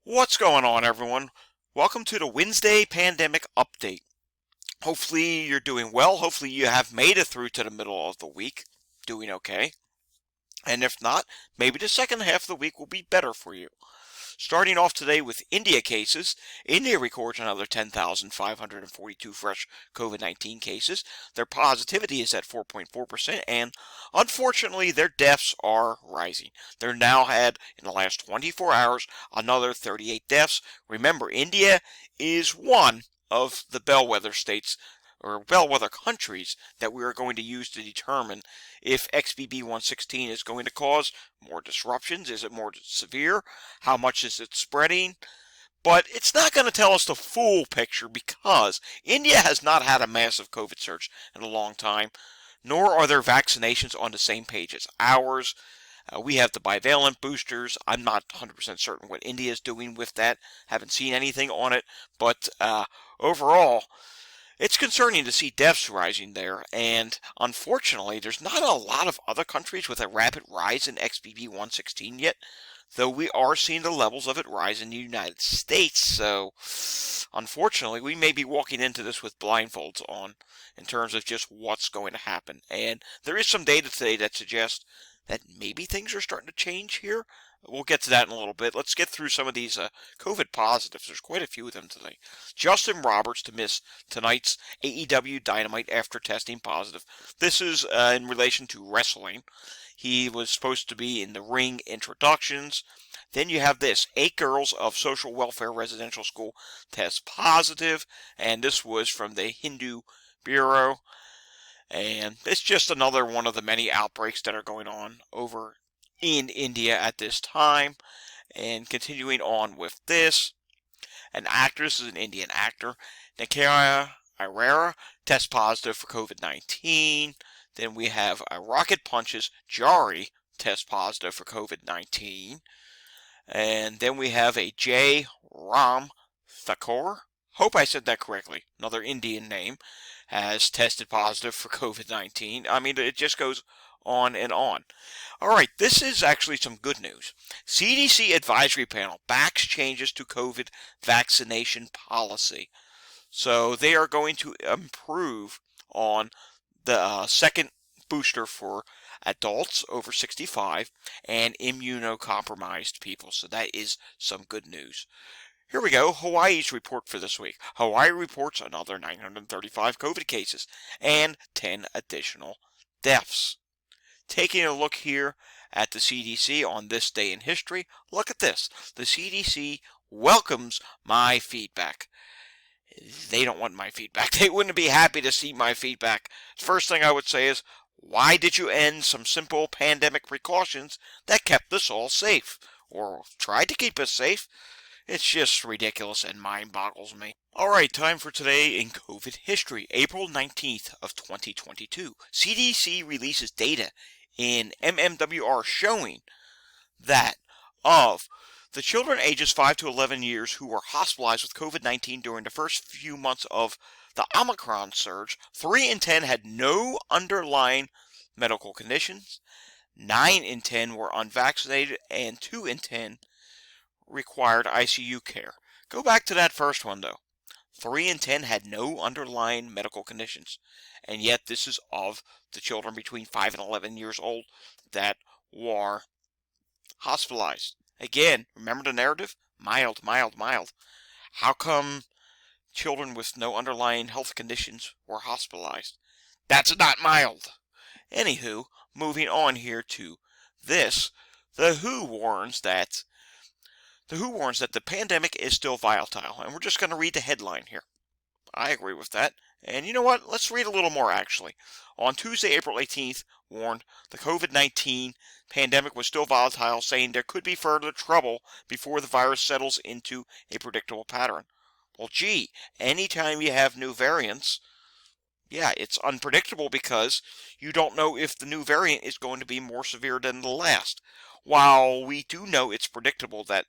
What's going on, everyone? Welcome to the Wednesday Pandemic Update. Hopefully, you're doing well. Hopefully, you have made it through to the middle of the week, doing okay. And if not, maybe the second half of the week will be better for you. Starting off today with India cases, India records another 10,542 fresh COVID-19 cases. Their positivity is at 4.4%, and unfortunately, their deaths are rising. They're now had, in the last 24 hours, another 38 deaths. Remember, India is one of the bellwether states or bellwether countries that we are going to use to determine if XBB 116 is going to cause more disruptions. Is it more severe? How much is it spreading? But it's not going to tell us the full picture because India has not had a massive COVID surge in a long time, nor are their vaccinations on the same page as ours. We have the bivalent boosters. I'm not 100% certain what India is doing with that. Haven't seen anything on it, but overall, it's concerning to see deaths rising there, and unfortunately, there's not a lot of other countries with a rapid rise in XBB 116 yet, though we are seeing the levels of it rise in the United States. So, unfortunately, we may be walking into this with blindfolds on in terms of just what's going to happen. And there is some data today that suggests that maybe things are starting to change here. We'll get to that in a little bit. Let's get through some of these COVID positives. There's quite a few of them today. Justin Roberts to miss tonight's AEW Dynamite after testing positive. This is in relation to wrestling. He was supposed to be in the ring introductions. Then you have this: 8 girls of Social Welfare Residential School test positive, and this was from the Hindu Bureau. And it's just another one of the many outbreaks that are going on over in India at this time. And continuing on with this, an actress is an Indian actor, Nikaya Irera, tests positive for COVID-19. Then we have a Rocket Punch's Jari test positive for COVID-19. And then we have a J. Ram Thakur, hope I said that correctly, another Indian name, has tested positive for COVID-19. I mean, it just goes on and on. All right, this is actually some good news. CDC Advisory Panel backs changes to COVID vaccination policy. So they are going to improve on the second booster for adults over 65 and immunocompromised people. So that is some good news. Here we go, Hawaii's report for this week. Hawaii reports another 935 COVID cases and 10 additional deaths. Taking a look here at the CDC on this day in history, look at this. The CDC welcomes my feedback. They don't want my feedback. They wouldn't be happy to see my feedback. First thing I would say is, why did you end some simple pandemic precautions that kept us all safe? Or tried to keep us safe? It's just ridiculous and mind boggles me. Alright, time for today in COVID history. April 19th of 2022. CDC releases data in MMWR showing that of the children ages 5 to 11 years who were hospitalized with COVID-19 during the first few months of the Omicron surge, 3 in 10 had no underlying medical conditions, 9 in 10 were unvaccinated, and 2 in 10 required ICU care. Go back to that first one though. 3 in 10 had no underlying medical conditions. And yet this is of the children between 5 and 11 years old that were hospitalized. Again, remember the narrative? Mild, mild, mild. How come children with no underlying health conditions were hospitalized? That's not mild. Anywho, moving on here to this, The WHO warns that the pandemic is still volatile, and we're just going to read the headline here. I agree with that. And you know what? Let's read a little more, actually. On Tuesday, April 18th, warned the COVID-19 pandemic was still volatile, saying there could be further trouble before the virus settles into a predictable pattern. Well, gee, anytime you have new variants, yeah, it's unpredictable because you don't know if the new variant is going to be more severe than the last. While we do know it's predictable that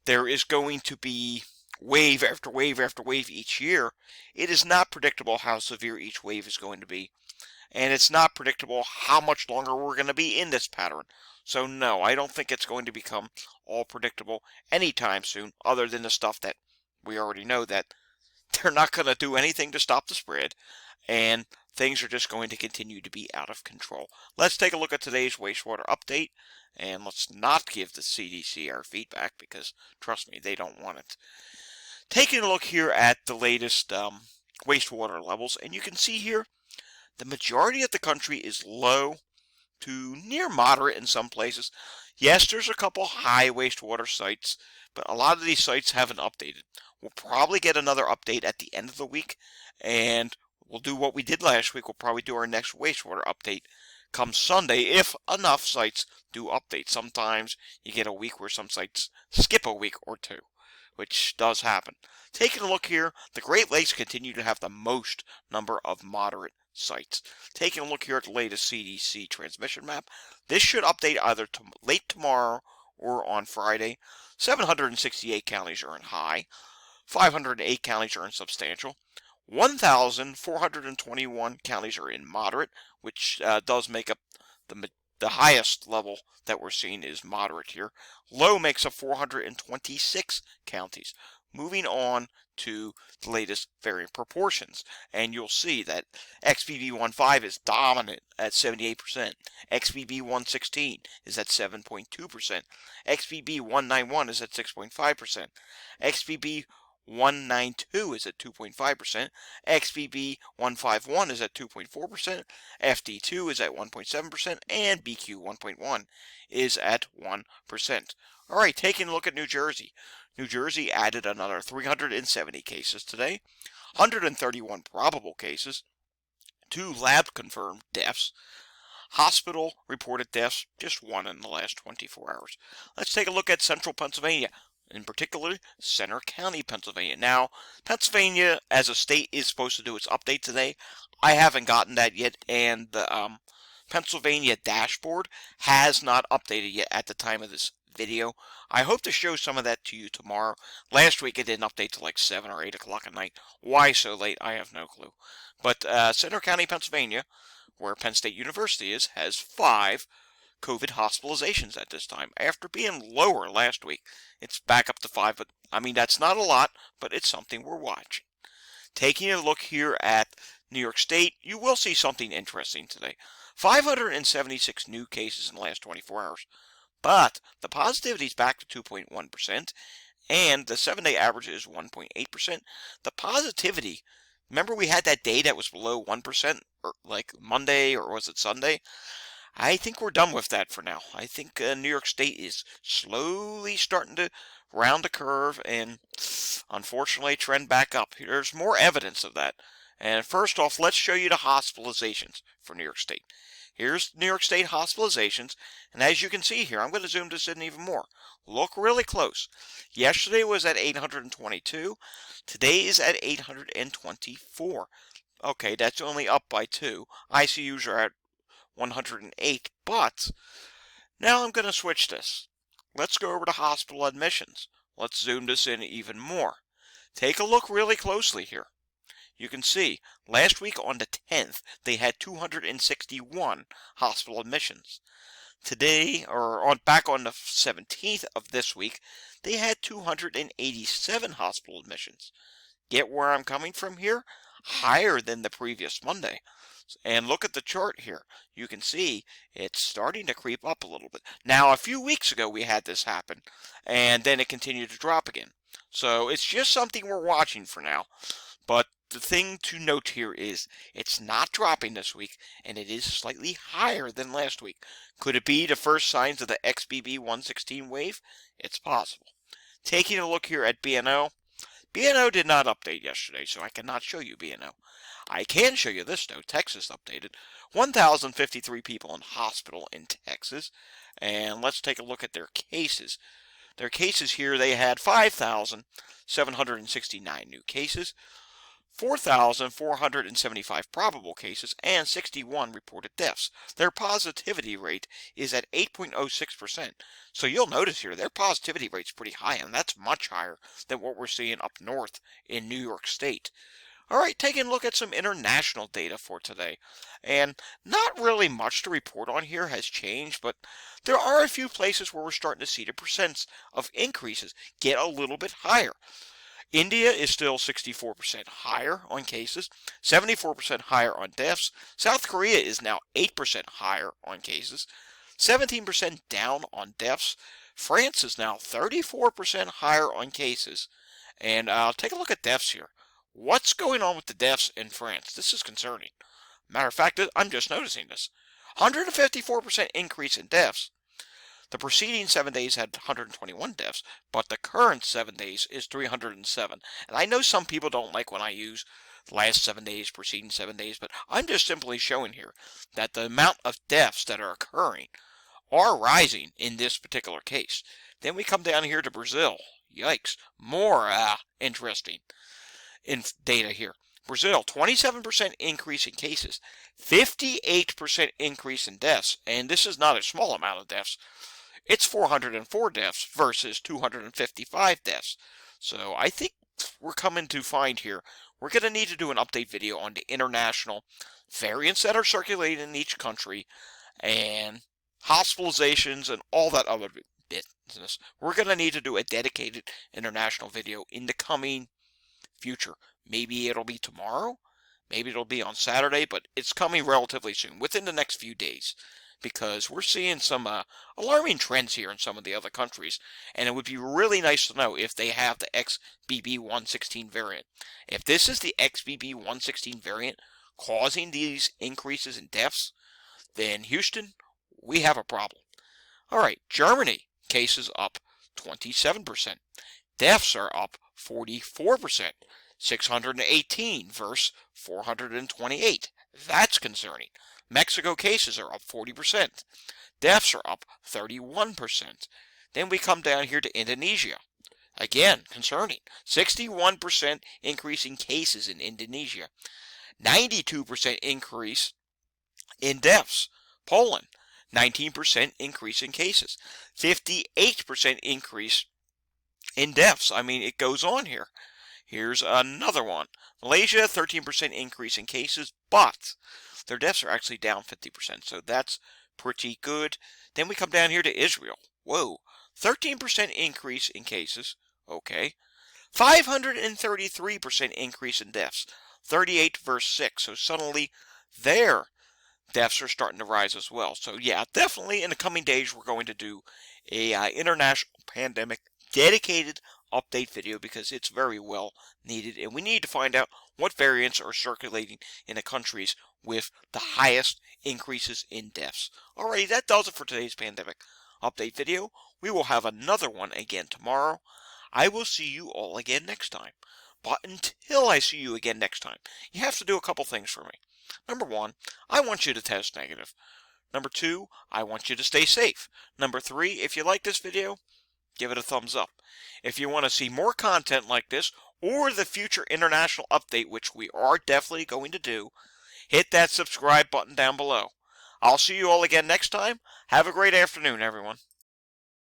there is going to be wave after wave after wave each year, it is not predictable how severe each wave is going to be. and it's not predictable how much longer we're going to be in this pattern. So no, I don't think it's going to become all predictable anytime soon, other than the stuff that we already know that they're not going to do anything to stop the spread, and things are just going to continue to be out of control. Let's take a look at today's wastewater update, and let's not give the CDC our feedback, because trust me, they don't want it. Taking a look here at the latest wastewater levels, and you can see here the majority of the country is low to near moderate in some places. Yes, there's a couple high wastewater sites, but a lot of these sites haven't updated. We'll probably get another update at the end of the week, and we'll do what we did last week. We'll probably do our next wastewater update come Sunday if enough sites do update. Sometimes you get a week where some sites skip a week or two, which does happen. Taking a look here, the Great Lakes continue to have the most number of moderate sites. Taking a look here at the latest CDC transmission map, this should update either late tomorrow or on Friday. 768 counties are in high, 508 counties are in substantial, 1,421 counties are in moderate, which does make up the highest level that we're seeing is moderate here. Low makes up 426 counties. Moving on to the latest variant proportions, and you'll see that XBB.1.5 is dominant at 78%. XBB.1.16 is at 7.2%. XBB.1.91 is at 6.5%. XBB.1.92 is at 2.5%. XBB.1.51 is at 2.4%. FD2 is at 1.7%, and BQ.1.1 is at 1%. All right, taking a look at New Jersey. New Jersey added another 370 cases today, 131 probable cases, 2 lab-confirmed deaths. Hospital reported deaths, just 1 in the last 24 hours. Let's take a look at central Pennsylvania, in particular, Center County, Pennsylvania. Now, Pennsylvania, as a state, is supposed to do its update today. I haven't gotten that yet, and the Pennsylvania dashboard has not updated yet at the time of this video. I hope to show some of that to you tomorrow. Last week it didn't update till like 7 or 8 o'clock at night. Why so late? I have no clue. But Center County, Pennsylvania, where Penn State University is, has 5 COVID hospitalizations at this time. After being lower last week, it's back up to 5. But I mean, that's not a lot, but it's something we're watching. Taking a look here at New York State, you will see something interesting today. 576 new cases in the last 24 hours. But the positivity is back to 2.1%, and the 7-day average is 1.8%. The positivity, remember we had that day that was below 1%, or like Monday, or was it Sunday? I think we're done with that for now. I think New York State is slowly starting to round the curve and unfortunately trend back up. There's more evidence of that. And first off, let's show you the hospitalizations for New York State. Here's New York State hospitalizations, and as you can see here, I'm going to zoom this in even more. Look really close. Yesterday was at 822. Today is at 824. Okay, that's only up by 2. ICUs are at 108, but now I'm going to switch this. Let's go over to hospital admissions. Let's zoom this in even more. Take a look really closely here. You can see, last week on the 10th, they had 261 hospital admissions. Today, or back on the 17th of this week, they had 287 hospital admissions. Get where I'm coming from here? Higher than the previous Monday. And look at the chart here. You can see it's starting to creep up a little bit. Now, a few weeks ago we had this happen, and then it continued to drop again. So it's just something we're watching for now. But the thing to note here is it's not dropping this week, and it is slightly higher than last week. Could it be the first signs of the XBB.1.16 wave? It's possible. Taking a look here at B&O. B&O did not update yesterday, so I cannot show you B&O. I can show you this, though. Texas updated. 1,053 people in hospital in Texas. And let's take a look at their cases. Their cases here, they had 5,769 new cases. 4,475 probable cases, and 61 reported deaths. Their positivity rate is at 8.06%. So you'll notice here, their positivity rate's pretty high, and that's much higher than what we're seeing up north in New York State. All right, taking a look at some international data for today. And not really much to report on here has changed, but there are a few places where we're starting to see the percents of increases get a little bit higher. India is still 64% higher on cases, 74% higher on deaths. South Korea is now 8% higher on cases, 17% down on deaths. France is now 34% higher on cases. And take a look at deaths here. What's going on with the deaths in France? This is concerning. Matter of fact, I'm just noticing this. 154% increase in deaths. The preceding 7 days had 121 deaths, but the current 7 days is 307. And I know some people don't like when I use the last 7 days, preceding 7 days, but I'm just simply showing here that the amount of deaths that are occurring are rising in this particular case. Then we come down here to Brazil. Yikes. More interesting in data here. Brazil, 27% increase in cases, 58% increase in deaths, and this is not a small amount of deaths. It's 404 deaths versus 255 deaths. So I think we're coming to find here, we're going to need to do an update video on the international variants that are circulating in each country and hospitalizations and all that other business. We're going to need to do a dedicated international video in the coming future. Maybe it'll be tomorrow, maybe it'll be on Saturday, but it's coming relatively soon, within the next few days, because we're seeing some alarming trends here in some of the other countries, and it would be really nice to know if they have the XBB.1.16 variant. If this is the XBB.1.16 variant causing these increases in deaths, then Houston, we have a problem. All right, Germany, cases up 27%. Deaths are up 44%. 618 versus 428. That's concerning. Mexico cases are up 40%. Deaths are up 31%. Then we come down here to Indonesia. Again, concerning. 61% increase in cases in Indonesia. 92% increase in deaths. Poland, 19% increase in cases. 58% increase in deaths. I mean, it goes on here. Here's another one. Malaysia, 13% increase in cases, but their deaths are actually down 50%, so that's pretty good. Then we come down here to Israel. Whoa, 13% increase in cases. Okay. 533% increase in deaths. 38 versus 6. So suddenly their deaths are starting to rise as well. So yeah, definitely in the coming days we're going to do a international pandemic dedicated update video because it's very well needed, and we need to find out what variants are circulating in the countries with the highest increases in deaths. Alrighty, that does it for today's pandemic update video. We will have another one again tomorrow. I will see you all again next time. But until I see you again next time, you have to do a couple things for me. Number 1, I want you to test negative. Number 2, I want you to stay safe. Number 3, if you like this video, give it a thumbs up. If you want to see more content like this, or the future international update, which we are definitely going to do, hit that subscribe button down below. I'll see you all again next time. Have a great afternoon, everyone.